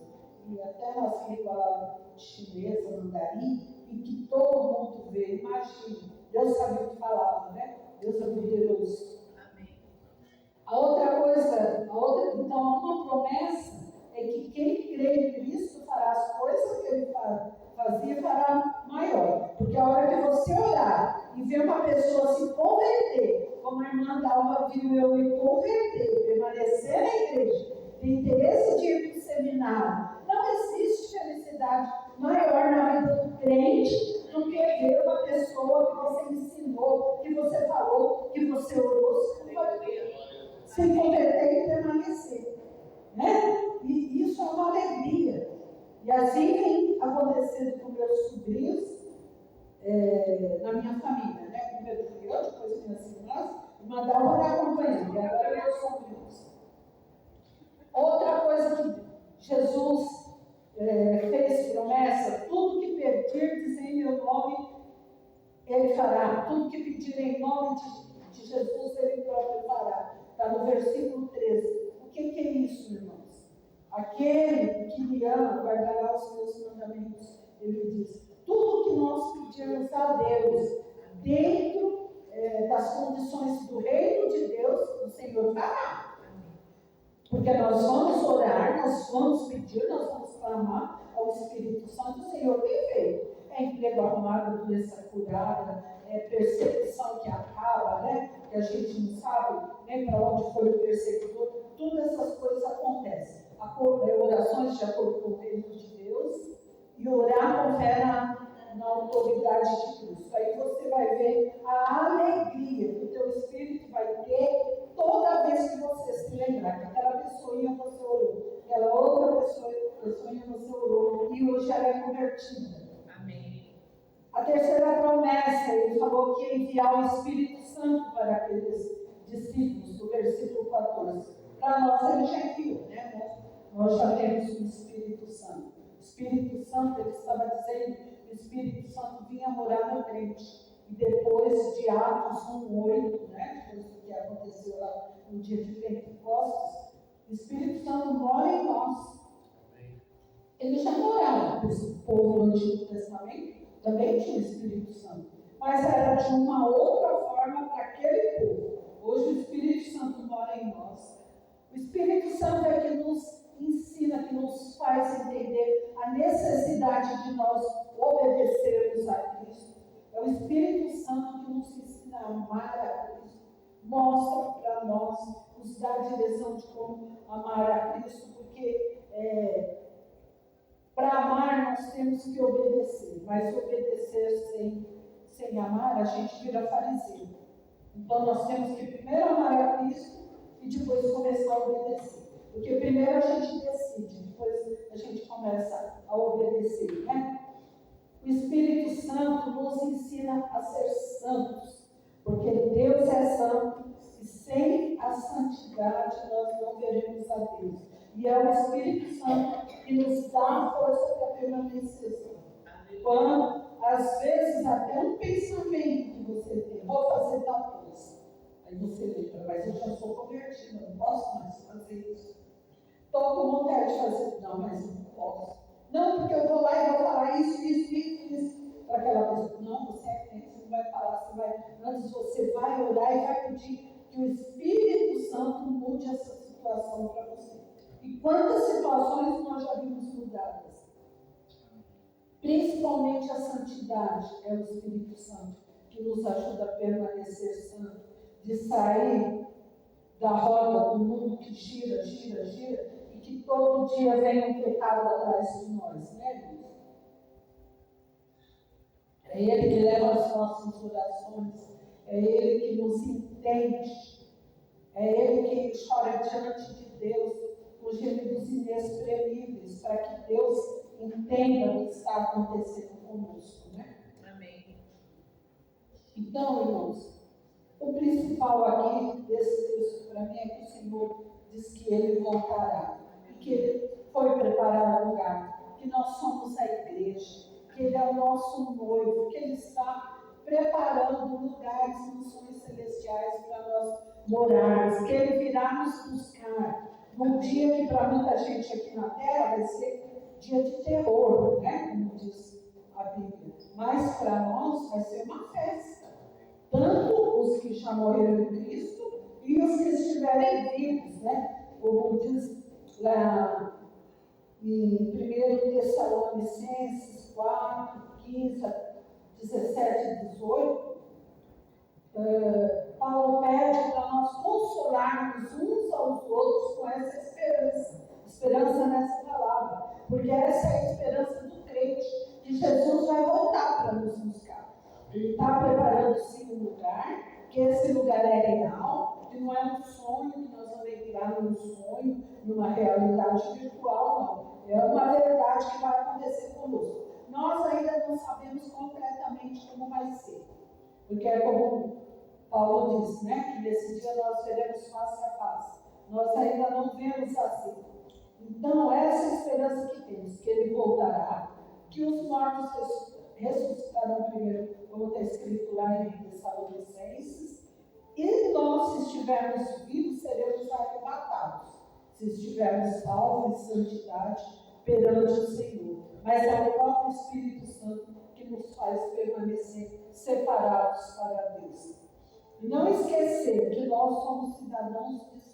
e até nas línguas chinesa, mandarim, e que todo mundo vê. Imagina, Deus sabia o que falava, né? Deus é poderoso. Amém. Então, uma promessa é que quem crê em Cristo fará as coisas que ele fazia e fará maior. Porque a hora que você orar e ver uma pessoa se converter, como a irmã Dalva viu eu me converter, permanecer na igreja, ter interesse de ir para o seminário, não existe felicidade maior na vida do crente do que ver uma pessoa que você ensinou, que você falou, que você orou, se converter e permanecer. Né? E isso é uma alegria. E assim tem acontecido com meus sobrinhos na minha família. Né? Primeiro fui eu, depois minhas irmãs, e mandava para acompanhar. E agora meus sobrinhos. Outra coisa que Jesus fez promessa: tudo que pedirdes em meu nome, ele fará. Tudo que pedir em nome de Jesus, ele próprio fará. Está no versículo 13. O que é isso, irmãos? Aquele que me ama guardará os meus mandamentos. Ele diz: tudo que nós pedirmos a Deus, dentro das condições do reino de Deus, o Senhor fará. Porque nós vamos orar, nós vamos pedir, nós vamos clamar ao Espírito Santo, o Senhor tem feito. É emprego arrumado, doença curada, é perseguição que acaba, né? Que a gente não sabe nem para onde foi o perseguidor. Todas essas coisas acontecem. Orações de acordo com o reino de Deus e orar com fé na autoridade de Cristo. Aí você vai ver a alegria que o teu espírito vai ter toda vez que você se lembrar que aquela pessoinha você orou, aquela outra pessoinha você orou e hoje ela é convertida. Amém. A terceira promessa, ele falou que ia enviar o Espírito Santo para aqueles discípulos, do versículo 14. Para nós ele já enviou, né? Nós já temos o Espírito Santo. O Espírito Santo, ele estava dizendo que o Espírito Santo vinha morar no crente. E depois de Atos 1:8, né? Depois do que aconteceu lá no dia de Pentecostes, o Espírito Santo mora em nós. Ele já morava, o povo do Antigo Testamento também tinha o Espírito Santo, mas era de uma outra forma para aquele povo. Hoje o Espírito Santo mora em nós. O Espírito Santo é que nos ensina, que nos faz entender a necessidade de nós obedecermos a Cristo. É o Espírito Santo que nos ensina a amar a Cristo, mostra para nós, nos dá a direção de como amar a Cristo, porque para amar nós temos que obedecer, mas obedecer sem amar, a gente vira fariseu. Então nós temos que primeiro amar a Cristo e depois começar a obedecer. Porque primeiro a gente decide, depois a gente começa a obedecer, né? O Espírito Santo nos ensina a ser santos, porque Deus é santo e sem a santidade nós não veremos a Deus. E é o Espírito Santo que nos dá a força para permanecer. Quando, às vezes, até um pensamento que você tem, vou fazer tal coisa. Aí você lembra, mas eu já sou convertido, não posso mais fazer isso. Estou com vontade de fazer, não, mas não posso. Não, porque eu vou lá e vou falar isso para aquela pessoa. Não, você é crente, você não vai falar, antes você vai orar e vai pedir que o Espírito Santo mude essa situação para você. E quantas situações nós já vimos mudadas? Principalmente a santidade é o Espírito Santo que nos ajuda a permanecer santo, de sair da roda do mundo que gira e que todo dia vem um pecado atrás de nós, né, Deus? É Ele que leva as nossas orações, é Ele que nos entende, é Ele que chora diante de Deus com gemidos inexprimíveis, para que Deus entenda o que está acontecendo conosco, né? Amém. Então, irmãos, o principal aqui desse texto para mim é que o Senhor diz que Ele voltará, e que Ele foi preparar o lugar, que nós somos a igreja, que Ele é o nosso noivo, que Ele está preparando lugares, funções celestiais para nós morarmos, que Ele virá nos buscar num dia que para muita gente aqui na Terra vai ser dia de terror, né? Como diz a Bíblia. Mas para nós vai ser uma festa. Tanto os que já morreram em Cristo e os que estiverem vivos, né? Como diz lá em 1 Tessalonicenses 4, 15, 17 e 18, Paulo pede para nós consolarmos uns aos outros com essa esperança nessa palavra, porque essa é a esperança do crente, que Jesus vai voltar para nos buscar. Ele está preparando sim um lugar, que esse lugar é real, que não é um sonho, que nós vamos entrar num sonho, numa realidade virtual, não. É uma verdade que vai acontecer conosco. Nós ainda não sabemos concretamente como vai ser, porque é como Paulo diz, né, que nesse dia nós veremos face a face. Nós ainda não vemos assim. Então, essa esperança que temos, que Ele voltará, que os mortos ressuscitarão primeiro, como está escrito lá em Tessalonicenses, e nós, se estivermos vivos, seremos arrebatados, se estivermos salvos em santidade perante o Senhor. Mas é o próprio Espírito Santo que nos faz permanecer separados para Deus. E não esquecer que nós somos cidadãos dos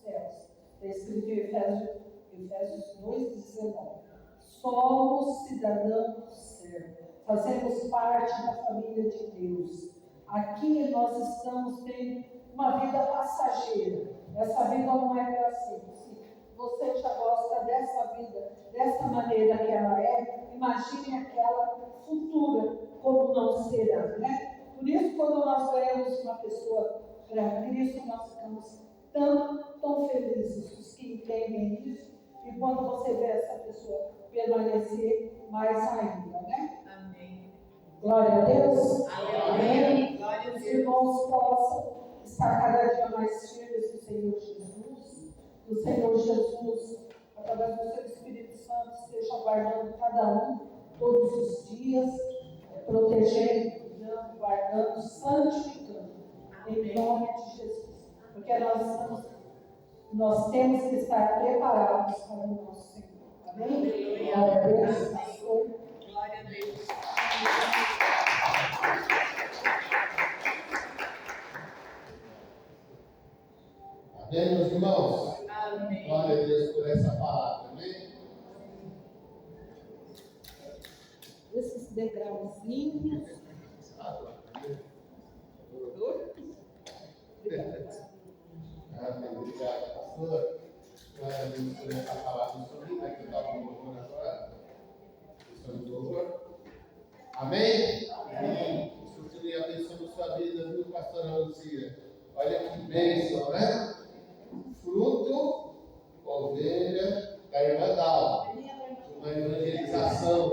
céus. Está escrito em Efésios 2,19. Somos cidadãos do céu. Fazemos parte da família de Deus. Aqui nós estamos tendo uma vida passageira. Essa vida não é para sempre. Se você já gosta dessa vida, dessa maneira que ela é, imagine aquela futura, como não será, né? Por isso, quando nós ganhamos uma pessoa para Cristo, nós ficamos tão felizes, os que entendem isso, e quando você vê essa pessoa permanecer, mais ainda, né? Amém. Glória a Deus. Amém. Glória a Que os Deus. irmãos possam estar cada dia mais firmes do Senhor Jesus, que o Senhor Jesus, através do seu Espírito Santo, esteja guardando cada um todos os dias, protegendo, cuidando, guardando, santificando, em nome de Jesus. Porque nós temos que estar preparados para o nosso Senhor. Amém? Glória a Deus. Pastor. Glória a Deus. Amém, meus irmãos? Amém. Glória a Deus por essa palavra, amém? Esses degrauzinhos. Amém. Obrigado, pastor. Glória a Deus por essa palavra sobre mim, que eu estava no louvor agora. Estou no louvor. Amém? Amém. O Senhor te abençoe a sua vida, viu, pastora Luzia? Olha que bênção, né? Fruto, ovelha da irmã Dalva. Uma evangelização.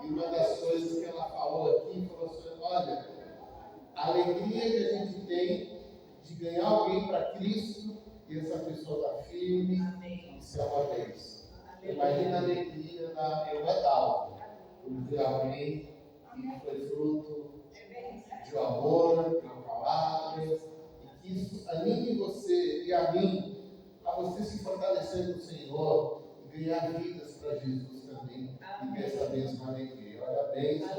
E uma das coisas que ela falou aqui, falou assim, olha, a alegria que a gente tem de ganhar alguém para Cristo e essa pessoa está firme, isso é uma bênção. Imagina a alegria da irmã Dalva, por ver alguém que foi fruto de amor, de palavras, e que isso anime você e a mim, a você se fortalecer no Senhor e ganhar vidas para Jesus também, e ter essa mesma alegria. Olha a bênção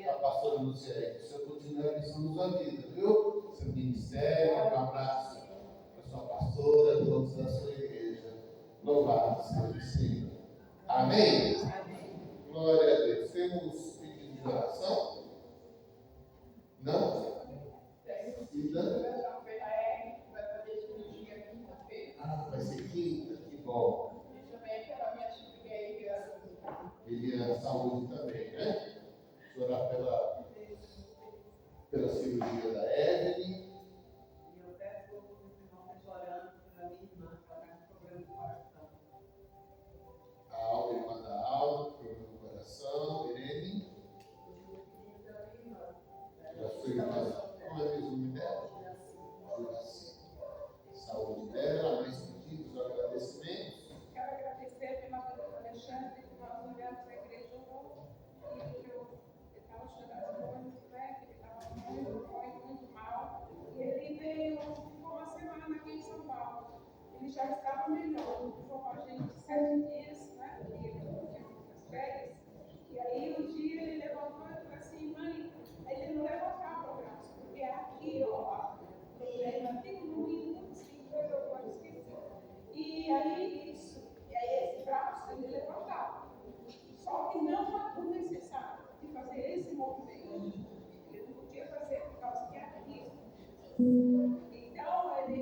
da pastora Luciana, que o Senhor continue abençoando sua vida, viu? Seu ministério, um abraço para sua pastora, todos da sua igreja. Louvado seja o Senhor. Amém? Glória a Deus. Temos pedido de oração? Não? Ainda? Vai ser quinta? Que bom. Ele saúde também, né? Orar pela cirurgia da Evelyn. E eu peço para os irmãos orando para minha irmã, que ela está com problema no coração. A Alma, irmã da Alma, problema no coração. Irene. Da sua irmã. Como é mesmo o nome dela? Juraci. Saúde dela, mais pedidos, agradecimentos. Quero agradecer pela doutora Alexandre, que nós olhamos a igreja hoje, e que eu estava chorando muito, né? Que ele estava muito mal. E ele veio, ficou uma semana aqui em São Paulo. Ele já estava melhor, ele ficou com a gente 7 dias, né? Porque ele não tinha muitas férias. E aí um dia ele levantou e falou assim, mãe, ele não levantava o braço, porque é aqui, ó, o problema tem muito simples, eu vou esquecer. E aí esse braço ele levantava. Só que não o necessário de fazer esse movimento. Ele não podia fazer por causa que era aqui. Então, aí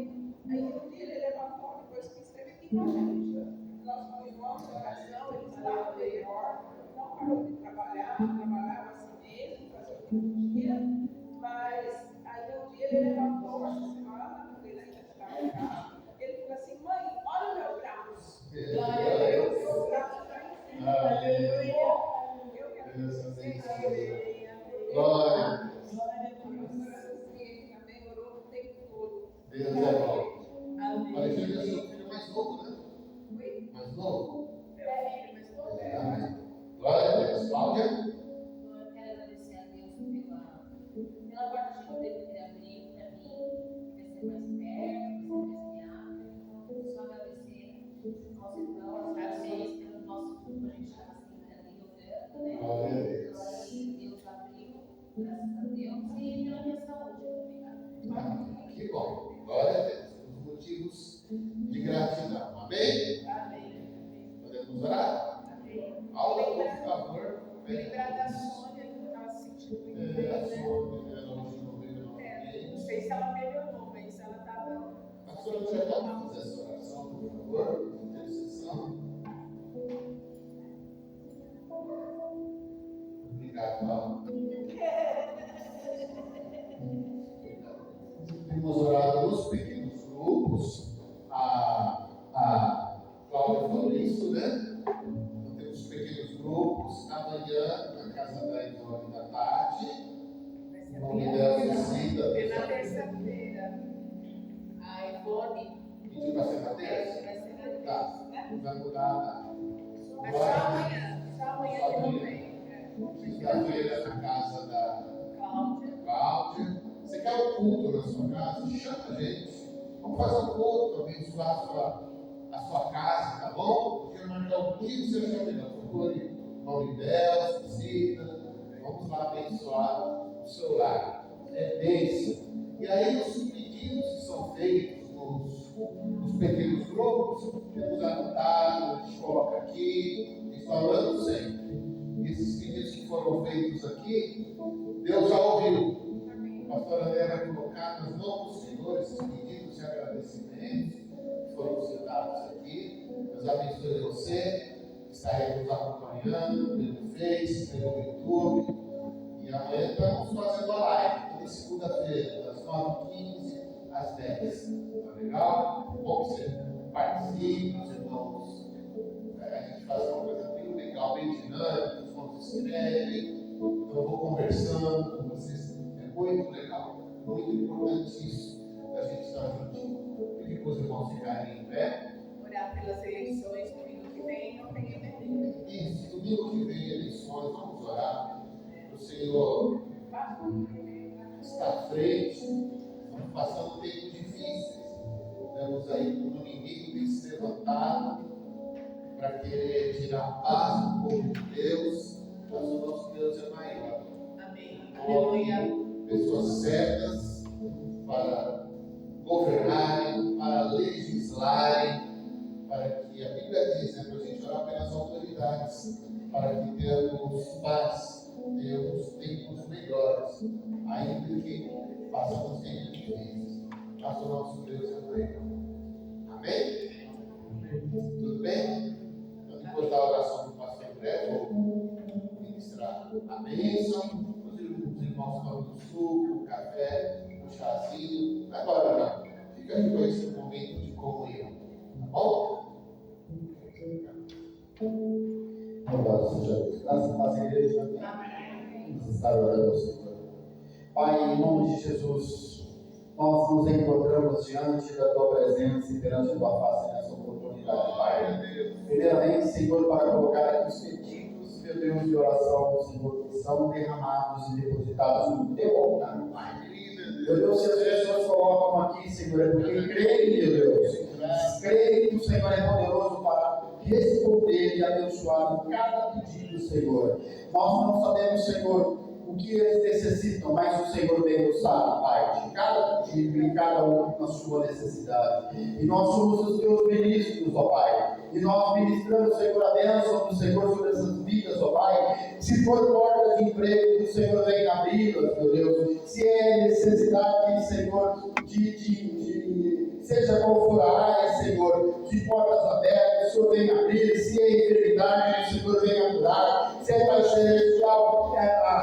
um dia ele levantou, depois que esteve aqui com a gente. Nós continuamos a oração, ele estava melhor, não parou de trabalhar, trabalhava assim mesmo, fazia o que podia. Mas aí um dia ele levantou essa semana, ele ainda estava em casa. Ele falou assim, mãe, olha o meu braço. Glória a Deus. O braço está em cima. Aleluia. Eu quero dizer Glória a Deus. também orou o tempo todo. Deus é bom. Alexandre é seu filho mais novo, né? Mais novo? Amém. Glória a Deus. Cláudia? Eu quero agradecer a Deus pela porta de emprego que ele abriu para mim. separamos pequenos grupos. A Cláudia falou isso, né? Então, temos pequenos grupos. Amanhã, na casa da Ivone da tarde, o nome dela é Cida. É na terça-feira. A Ivone. Pediu para ser na terça? Vai ser na terça. Tá, não vai mudar. Mas só amanhã. Só amanhã que não vem. Quinta-feira, na casa da Cláudia. Você quer um culto na sua casa? Chama a gente. Vamos fazer um culto, abençoar a sua casa, tá bom? Quero marcar o que você achar melhor. Procure o nome dela, visita. Vamos lá abençoar o seu lar. É bênção. E aí, os pedidos que são feitos nos pequenos grupos, temos anotado, a gente coloca aqui, e falando sempre. Esses pedidos que foram feitos aqui, Deus já ouviu. A pastora André vai colocar nas mãos do Senhor esses pedidos de agradecimentos que foram citados aqui. Deus abençoe você, que está aí nos acompanhando pelo Face, pelo YouTube. E amanhã estamos fazendo a live, toda segunda-feira, das 9h15 às 10. Tá legal? Bom que você participe, os irmãos. A gente faz uma coisa bem legal, bem dinâmica, os irmãos escrevem, então eu vou conversando com vocês. É muito legal, muito importante isso, da gente estar juntinho. Pedir para os irmãos ficarem em pé. Orar pelas eleições domingo que vem, não tem emergência. Isso, domingo que vem, eleições, vamos orar. O Senhor está à frente, estamos passando tempos difíceis. Temos aí um inimigo que tem se levantado para querer tirar a paz do povo de Deus, mas o nosso Deus é maior. Amém. Aleluia. Pessoas certas para governarem, para legislarem, para que a Bíblia diz, né, para a gente orar pelas autoridades, para que tenhamos paz, tenhamos tempos melhores, ainda que passamos tempos difíceis. Mas o nosso Deus é maior. Amém? Tudo bem? Então, depois da oração do pastor André, vou ministrar a bênção. Os irmãos tomam o suco, o café, o chazinho. Agora não. Fica aqui com esse momento de comunhão. Tá bom? Louvado seja Deus. Graças a Deus, igreja. Vamos estar orando ao Senhor. Pai, em nome de Jesus, nós nos encontramos diante da Tua presença e perante a Tua face nessa oportunidade, Pai. Primeiramente, Senhor, para colocar aqui os pedidos, meu Deus, de oração, Senhor, que são derramados e depositados no Teu altar, Pai. Meu Deus, se as pessoas colocam aqui, Senhor, é porque creem, meu Deus. Creem que o Senhor é poderoso para responder e abençoar cada pedido, Senhor. Nós não sabemos, Senhor, o que eles necessitam, mas o Senhor bem o sabe, Pai, de cada pedido e cada um na sua necessidade. E nós somos os Teus ministros, ó Pai. E nós ministramos, Senhor, a bênção do Senhor sobre essas vidas, ó Pai. Se for porta de emprego, o Senhor vem abri-las, meu Deus. Se é necessidade, Senhor, seja qual for a área, Senhor, de portas abertas, o Senhor vem abrir. Se é enfermidade, o Senhor vem curar. Se é Pai Celestial,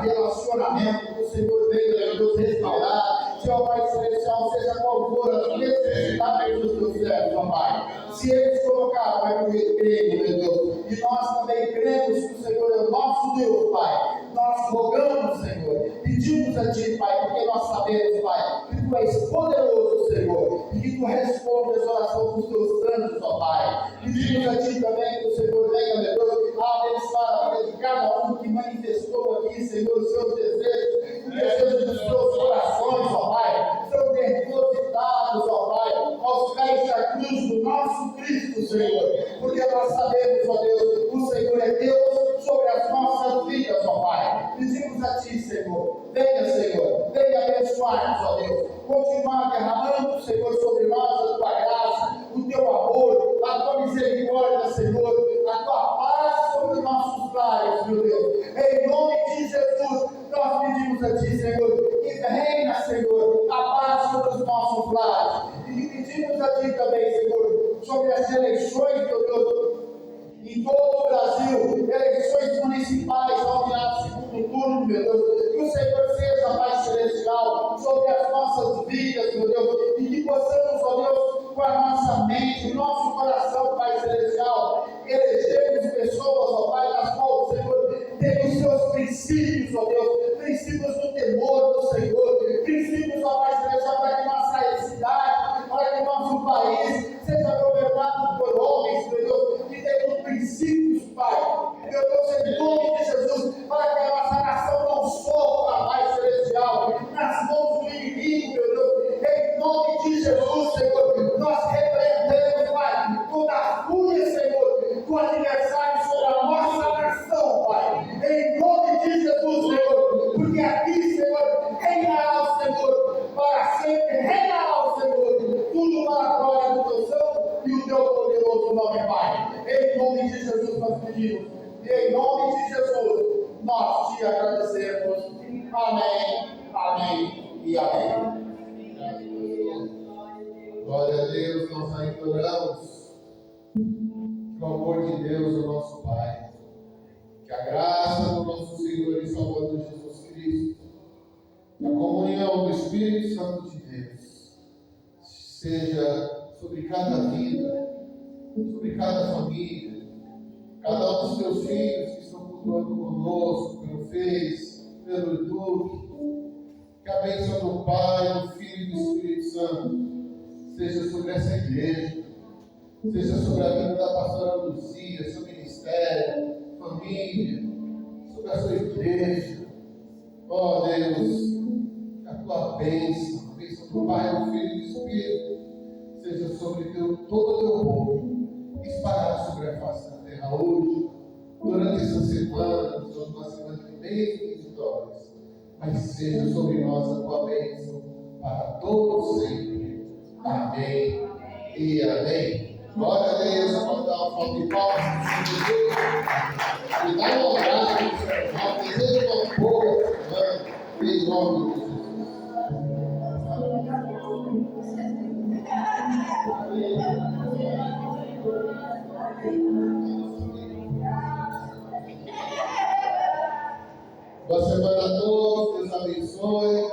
relacionamento, o Senhor venha nos restaurar. Se é o Pai Celestial, seja qual for a necessidade dos teus servos, ó Pai. Se eles colocaram, Pai, porque creem, meu Deus. E nós também cremos que o Senhor é o nosso Deus, Pai. Nós rogamos, Senhor, pedimos a Ti, Pai, porque nós sabemos, Pai, que Tu és poderoso, Senhor, e que Tu respondes a oração dos Teus santos, ó Pai. Pedimos a Ti também que o Senhor venha, meu Deus, abençoar a vida de cada um que manifestou aqui, Senhor, os seus desejos, os desejos dos seus corações, ó Pai, são depositados, ó Pai, aos pés da cruz do nosso Cristo, Senhor, porque nós sabemos, ó Deus, o Senhor é Deus sobre as nossas vidas, ó Pai. Pedimos a Ti, Senhor, venha abençoar-nos, ó Deus, continuar derramando, Senhor, sobre nós a Tua graça, o Teu amor, a Tua misericórdia, Senhor, a Tua paz sobre nossos lares, meu Deus. Em nome de Jesus, nós pedimos a Ti, Senhor, que reina, Senhor, a paz sobre os nossos lares. E pedimos a Ti também, Senhor, sobre as eleições, meu Deus, em todo o Brasil, eleições municipais, onde há segundo turno, meu Deus, que o Senhor seja, Pai Celestial, sobre as nossas vidas, meu Deus, e que possamos e amém. Glória a Deus, nós ainda oramos que o amor de Deus, o nosso Pai, que a graça do nosso Senhor e Salvador Jesus Cristo, que a comunhão do Espírito Santo de Deus seja sobre cada vida, sobre cada família, cada um dos teus filhos que estão cultuando conosco, pelo Face, pelo YouTube. Que a bênção do Pai, do Filho e do Espírito Santo seja sobre essa igreja, seja sobre a vida da pastora Luzia, seu ministério, família, sobre a sua igreja. Ó Deus, que a tua bênção, a bênção do Pai, do Filho e do Espírito, seja sobre todo o teu povo, espalhado sobre a face da terra hoje, durante essa semana, uma semana de bênçãos e vitórias, mas seja sobre nós a tua bênção para todos sempre. Amém e amém. Glória a Deus, vamos dar uma foto de palmas e dá um abraço no seu irmão, deseja uma boa semana, em nome de Jesus. Boa semana a todos, Deus abençoe.